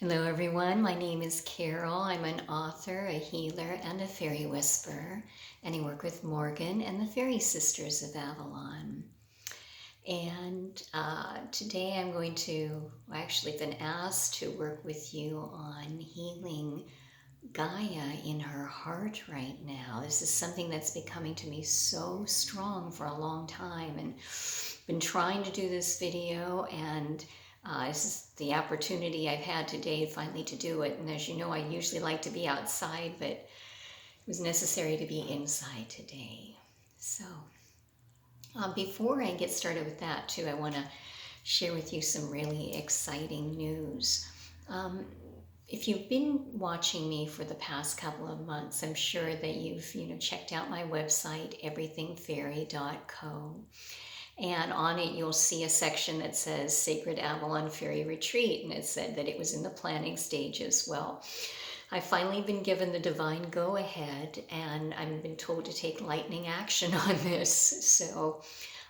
Hello everyone, my name is Carol. I'm an author, a healer, and a fairy whisperer, and I work with Morgan and the Fairy Sisters of Avalon. And today I'm going to, actually been asked to work with you on healing Gaia in her heart right now. This is something that's been coming to me so strong for a long time, and been trying to do this video, and this is the opportunity I've had today finally to do it. And as you know, I usually like to be outside, but it was necessary to be inside today. So before I get started with that too, I want to share with you some really exciting news. If you've been watching me for the past couple of months, I'm sure that you've checked out my website, everythingfairy.co. And on it, you'll see a section that says Sacred Avalon Fairy Retreat, and it said that it was in the planning stages. Well, I've finally been given the divine go-ahead, and I've been told to take lightning action on this. So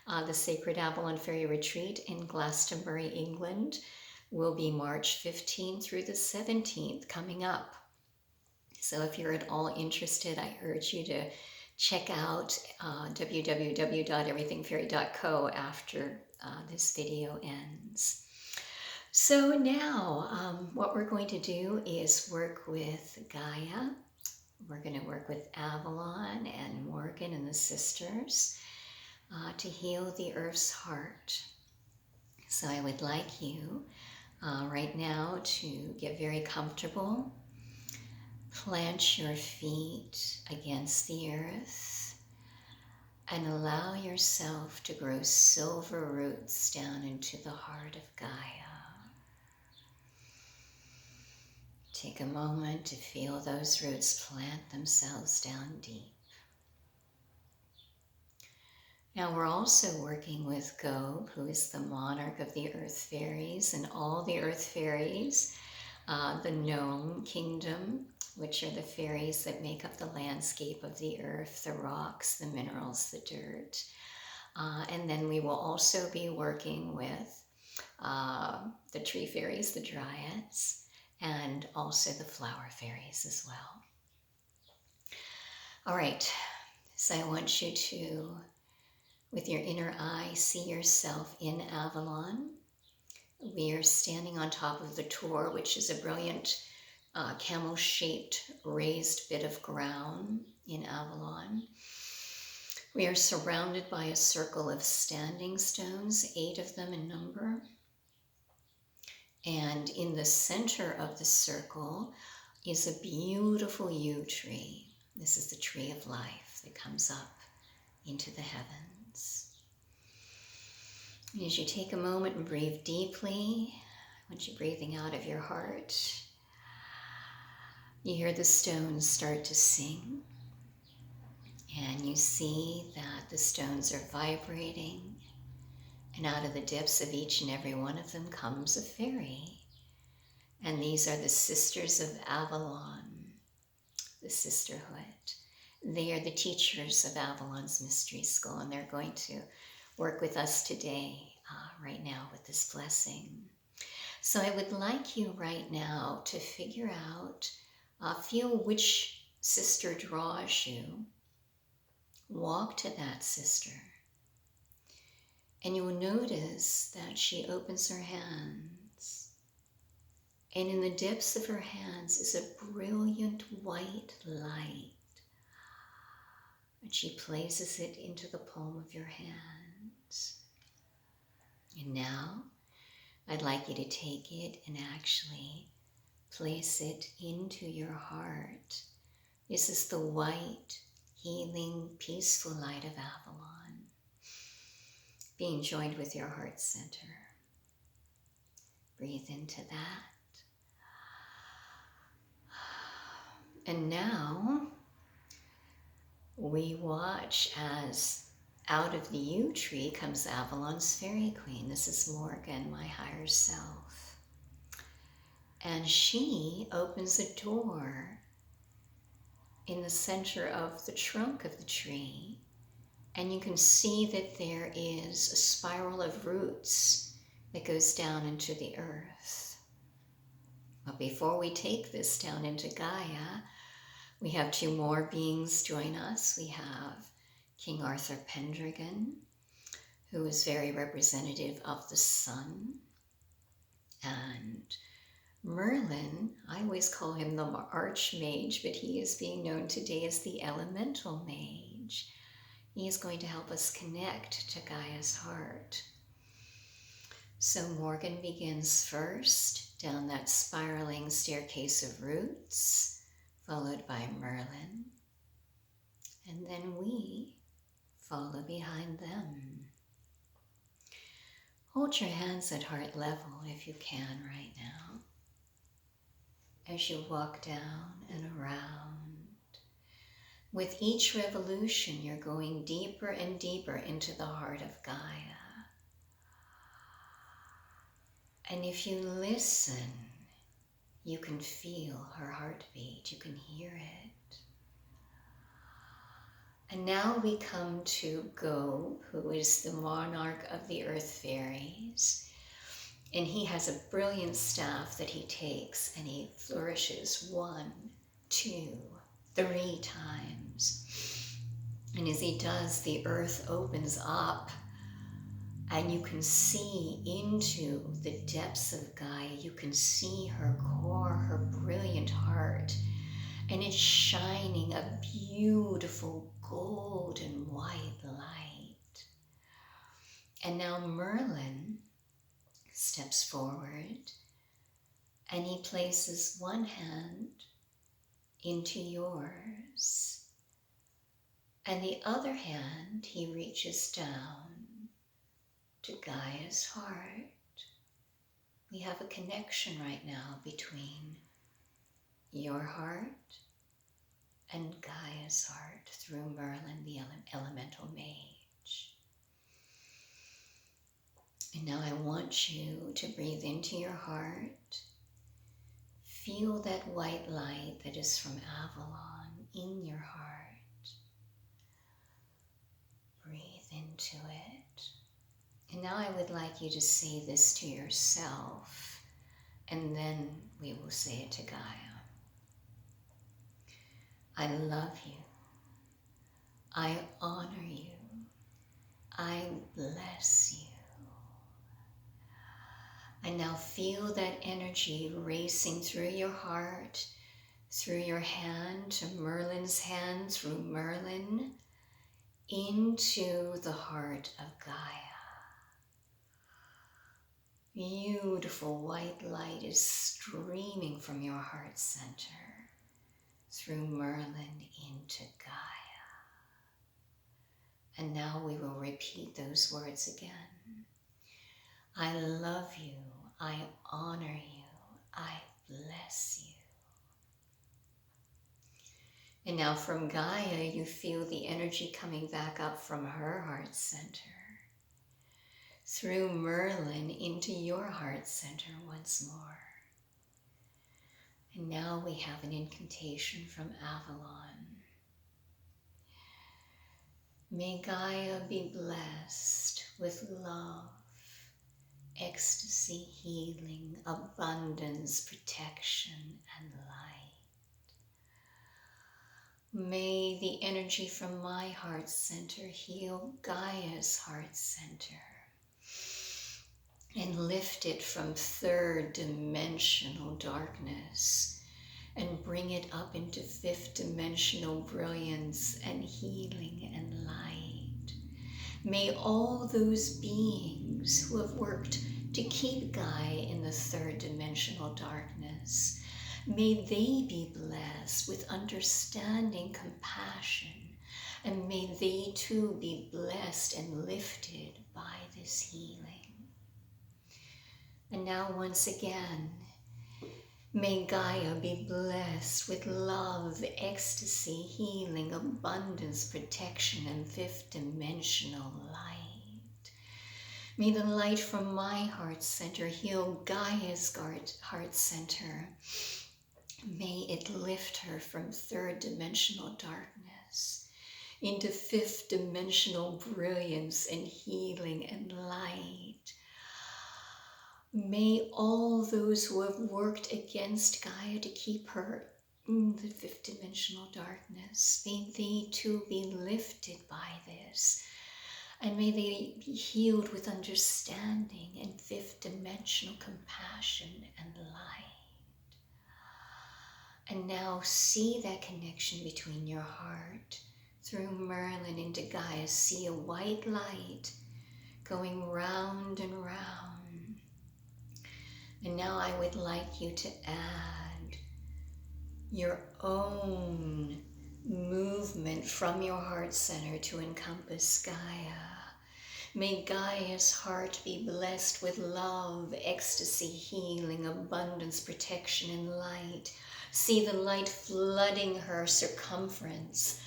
the Sacred Avalon Fairy Retreat in Glastonbury, England, will be March 15th through the 17th coming up. So if you're at all interested, I urge you to check out www.everythingfairy.co after this video ends. So now what we're going to do is work with Gaia. We're going to work with Avalon and Morgan and the sisters to heal the Earth's heart. So I would like you right now to get very comfortable. Plant your feet against the earth and allow yourself to grow silver roots down into the heart of Gaia. Take a moment to feel those roots plant themselves down deep. Now we're also working with Gob, who is the monarch of the earth fairies, and all the earth fairies, the gnome kingdom, which are the fairies that make up the landscape of the earth, the rocks, the minerals, the dirt. And then we will also be working with the tree fairies, the dryads, and also the flower fairies as well. All right, so I want you to, with your inner eye, see yourself in Avalon. We are standing on top of the Tor, which is a brilliant camel-shaped raised bit of ground in Avalon. We are surrounded by a circle of standing stones, 8 of them in number. And in the center of the circle is a beautiful yew tree. This is the tree of life that comes up into the heavens. And as you take a moment and breathe deeply, I want you breathing out of your heart. You hear the stones start to sing, and you see that the stones are vibrating, and out of the depths of each and every one of them comes a fairy. And these are the sisters of Avalon, the sisterhood. They are the teachers of Avalon's Mystery School, and they're going to work with us today, right now, with this blessing. So I would like you right now to figure out, feel which sister draws you. Walk to that sister. And you will notice that she opens her hands. And in the depths of her hands is a brilliant white light. And she places it into the palm of your hands. And now I'd like you to take it and actually place it into your heart. This is the white, healing, peaceful light of Avalon, being joined with your heart center. Breathe into that. And now we watch as out of the yew tree comes Avalon's fairy queen. This is Morgan, my higher self. And she opens a door in the center of the trunk of the tree, and you can see that there is a spiral of roots that goes down into the earth. But before we take this down into Gaia, we have two more beings join us. We have King Arthur Pendragon, who is very representative of the sun, and Merlin. I always call him the archmage, but he is being known today as the elemental mage. He is going to help us connect to Gaia's heart. So Morgan begins first down that spiraling staircase of roots, followed by Merlin, and then we follow behind them. Hold your hands at heart level if you can right now, as you walk down and around. With each revolution, you're going deeper and deeper into the heart of Gaia. And if you listen, you can feel her heartbeat, you can hear it. And now we come to Go, who is the monarch of the earth fairies. And he has a brilliant staff that he takes and he flourishes 1, 2, 3 times. And as he does, the earth opens up and you can see into the depths of Gaia. You can see her core, her brilliant heart, and it's shining a beautiful golden white light. And now Merlin steps forward and he places one hand into yours, and the other hand he reaches down to Gaia's heart. We have a connection right now between your heart and Gaia's heart through Merlin, the elemental mage. And now I want you to breathe into your heart. Feel that white light that is from Avalon in your heart. Breathe into it. And now I would like you to say this to yourself, and then we will say it to Gaia. I love you. I honor you. I bless you. And now feel that energy racing through your heart, through your hand to Merlin's hand, through Merlin, into the heart of Gaia. Beautiful white light is streaming from your heart center through Merlin into Gaia. And now we will repeat those words again. I love you. I honor you. I bless you. And now from Gaia, you feel the energy coming back up from her heart center, through Merlin into your heart center once more. And now we have an incantation from Avalon. May Gaia be blessed with love, ecstasy, healing, abundance, protection, and light. May the energy from my heart center heal Gaia's heart center and lift it from third dimensional darkness and bring it up into fifth dimensional brilliance and healing and light. May all those beings who have worked to keep Gaia in the third dimensional darkness, may they be blessed with understanding, compassion, and may they too be blessed and lifted by this healing. And now once again, may Gaia be blessed with love, ecstasy, healing, abundance, protection, and fifth dimensional light. May the light from my heart center heal Gaia's heart center. May it lift her from third dimensional darkness into fifth dimensional brilliance and healing and light. May all those who have worked against Gaia to keep her in the fifth dimensional darkness, may they too be lifted by this. And may they be healed with understanding and fifth dimensional compassion and light. And now see that connection between your heart through Merlin into Gaia. See a white light going round and round. And now I would like you to add your own movement from your heart center to encompass Gaia. May Gaia's heart be blessed with love, ecstasy, healing, abundance, protection, and light. See the light flooding her circumference.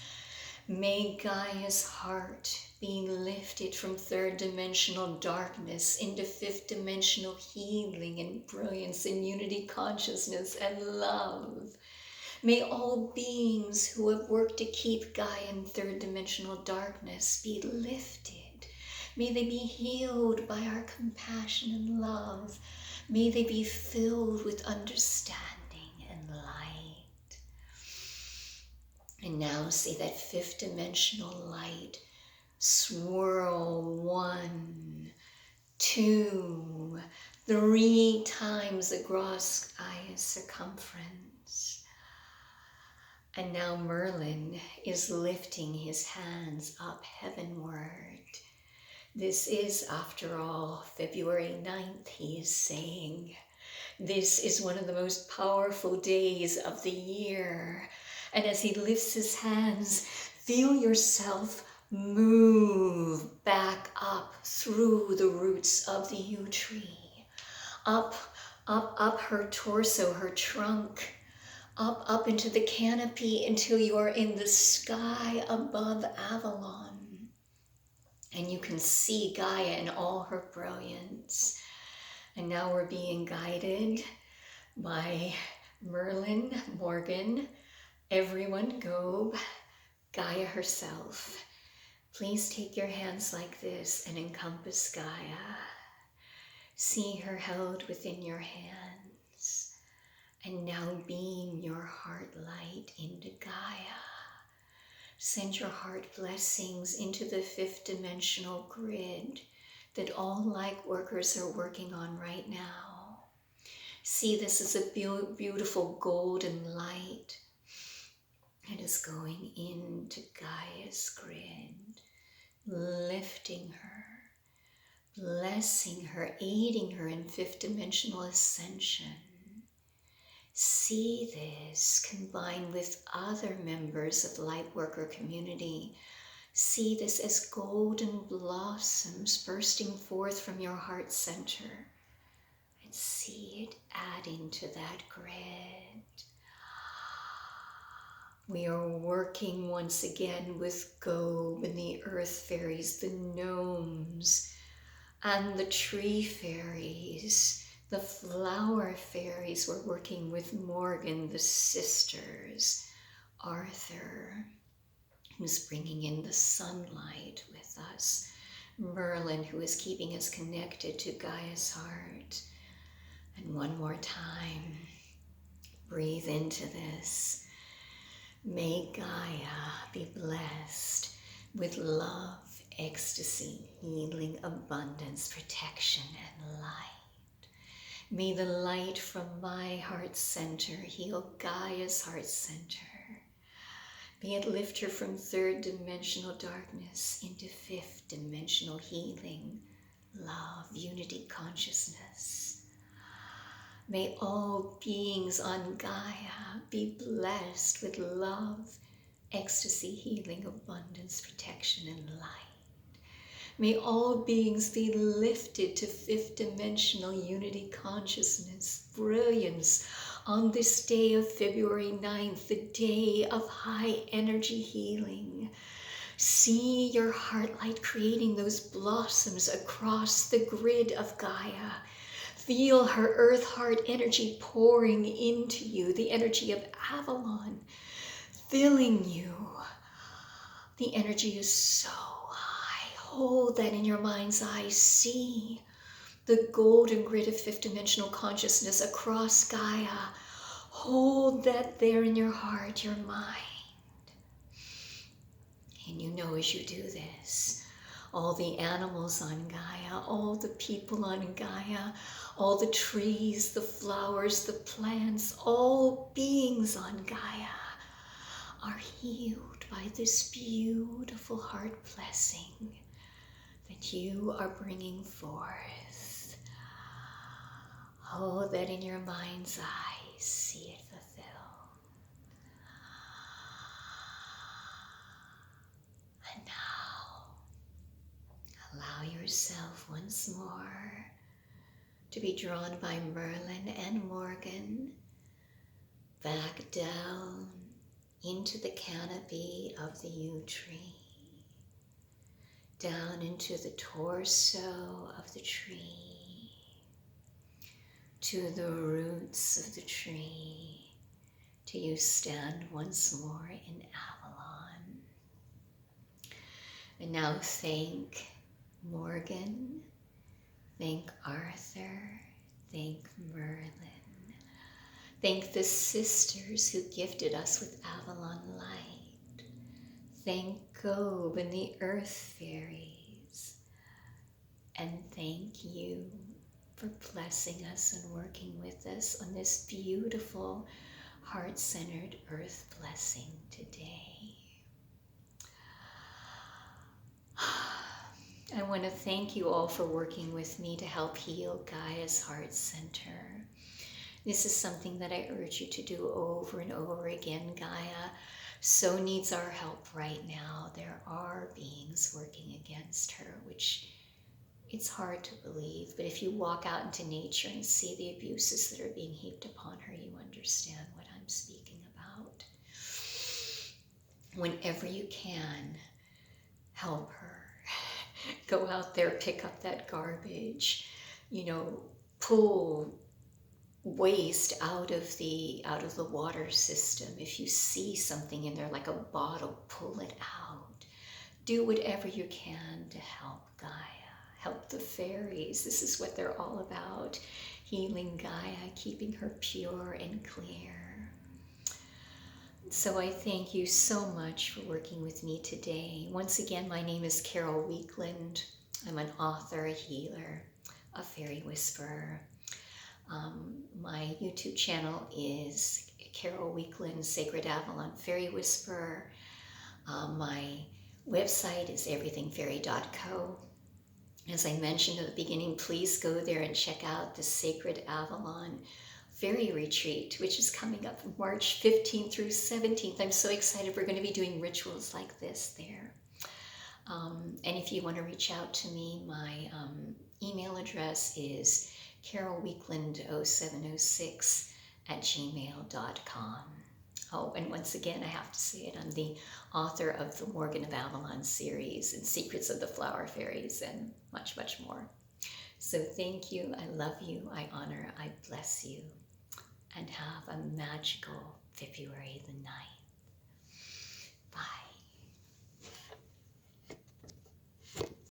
May Gaia's heart be lifted from third dimensional darkness into fifth dimensional healing and brilliance and unity consciousness and love. May all beings who have worked to keep Gaia in third dimensional darkness be lifted. May they be healed by our compassion and love. May they be filled with understanding and light. And now see that fifth dimensional light swirl 1, 2, 3 times across Gaia's circumference. And now Merlin is lifting his hands up heavenward. This is, after all, February 9th, he is saying. This is one of the most powerful days of the year. And as he lifts his hands, feel yourself move back up through the roots of the yew tree. Up, up, up her torso, her trunk. Up into the canopy until you are in the sky above Avalon. And you can see Gaia in all her brilliance. And now we're being guided by Merlin, Morgan, everyone, Gob, Gaia herself. Please take your hands like this and encompass Gaia. See her held within your hands. And now beam your heart light into Gaia. Send your heart blessings into the fifth dimensional grid that all light workers are working on right now. See this as a beautiful golden light. It is going into Gaia's grid, lifting her, blessing her, aiding her in fifth dimensional ascension. See this combined with other members of the Lightworker community. See this as golden blossoms bursting forth from your heart center. And see it adding to that grid. We are working once again with Gob and the earth fairies, the gnomes, and the tree fairies. The flower fairies. We're working with Morgan, the sisters, Arthur, who's bringing in the sunlight with us, Merlin, who is keeping us connected to Gaia's heart. And one more time, breathe into this. May Gaia be blessed with love, ecstasy, healing, abundance, protection, and light. May the light from my heart center heal Gaia's heart center. May it lift her from third dimensional darkness into fifth dimensional healing, love, unity, consciousness. May all beings on Gaia be blessed with love, ecstasy, healing, abundance, protection, and light. May all beings be lifted to fifth dimensional unity consciousness, brilliance on this day of February 9th, the day of high energy healing. See your heart light creating those blossoms across the grid of Gaia. Feel her earth heart energy pouring into you, the energy of Avalon, filling you. The energy is so high. Hold that in your mind's eye. See the golden grid of fifth dimensional consciousness across Gaia. Hold that there in your heart, your mind. And you know as you do this, all the animals on Gaia, all the people on Gaia, all the trees, the flowers, the plants, all beings on Gaia are healed by this beautiful heart blessing that you are bringing forth. Oh, that in your mind's eye, see it fulfilled. And now, allow yourself once more to be drawn by Merlin and Morgan back down into the canopy of the yew tree, down into the torso of the tree, to the roots of the tree, till you stand once more in Avalon. And now thank Morgan, thank Arthur, thank Merlin. Thank the sisters who gifted us with Avalon light. Thank Gob and the Earth Fairies. And thank you for blessing us and working with us on this beautiful, heart-centered earth blessing today. I want to thank you all for working with me to help heal Gaia's Heart Center. This is something that I urge you to do over and over again. Gaia so needs our help right now. There are beings working against her, which it's hard to believe. But if you walk out into nature and see the abuses that are being heaped upon her, you understand what I'm speaking about. Whenever you can, help her. Go out there, pick up that garbage, pull waste out of the water system. If you see something in there like a bottle, pull it out. Do whatever you can to help Gaia, help the fairies. This is what they're all about, healing Gaia, keeping her pure and clear. So I thank you so much for working with me today. Once again, my name is Carol Weekland. I'm an author, a healer, a fairy whisperer. My YouTube channel is Carol Weekland, Sacred Avalon Fairy Whisperer. My website is everythingfairy.co. As I mentioned at the beginning, please go there and check out the Sacred Avalon Fairy Retreat, which is coming up March 15th through 17th. I'm so excited. We're going to be doing rituals like this there. And if you want to reach out to me, my email address is carolweekland0706@gmail.com. Oh, and once again, I have to say it, I'm the author of the Morgan of Avalon series and Secrets of the Flower Fairies and much, much more. So thank you. I love you. I honor. I bless you. And have a magical February the 9th. Bye.